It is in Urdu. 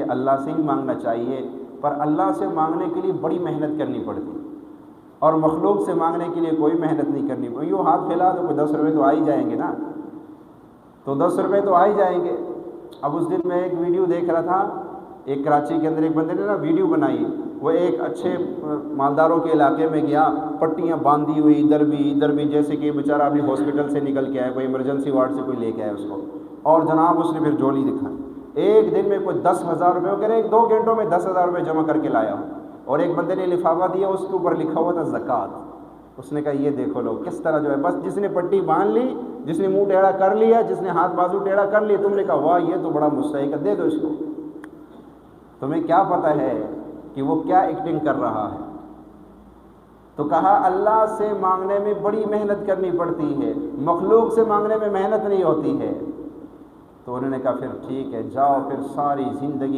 کہ اللہ سے ہی مانگنا چاہیے، پر اللہ سے مانگنے کے لیے بڑی محنت کرنی پڑتی اور مخلوق سے مانگنے کے لیے کوئی محنت نہیں کرنی پڑتی۔ یوں ہاتھ پھیلا تو کوئی 10 روپے تو آ ہی جائیں گے نا، تو 10 روپے تو آ ہی جائیں گے۔ اب اس دن میں ایک ویڈیو دیکھ رہا تھا، ایک کراچی کے اندر ایک بندے نے نا ویڈیو بنائی، وہ ایک اچھے مالداروں کے علاقے میں گیا، پٹیاں باندھی ہوئی ادھر بھی، جیسے کہ بیچارہ ابھی ہاسپٹل سے نکل کے آیا، کوئی ایمرجنسی وارڈ سے کوئی لے کے آیا اس کو، اور جناب اس نے پھر جھولی دکھائی، ایک دن میں کوئی 10,000 روپے، وہ کہہ رہے ایک 2 گھنٹوں میں 10,000 روپے جمع کر کے لایا ہوں۔ اور ایک بندے نے لفافہ دیا، اس کے اوپر لکھا ہوا تھا زکوٰۃ۔ اس نے کہا یہ دیکھو لوگ کس طرح جو ہے، بس جس نے پٹی باندھ لی، جس نے منہ ٹیڑھا کر لیا، جس نے ہاتھ بازو ٹیڑھا کر لیا، تم نے کہا واہ یہ تو بڑا مستحق ہے، دے دو اس کو۔ تمہیں کیا پتہ ہے کہ وہ کیا ایکٹنگ کر رہا ہے؟ تو کہا اللہ سے مانگنے میں بڑی محنت کرنی پڑتی ہے، مخلوق سے مانگنے میں محنت نہیں ہوتی ہے۔ تو انہوں نے کہا پھر ٹھیک ہے، جاؤ پھر ساری زندگی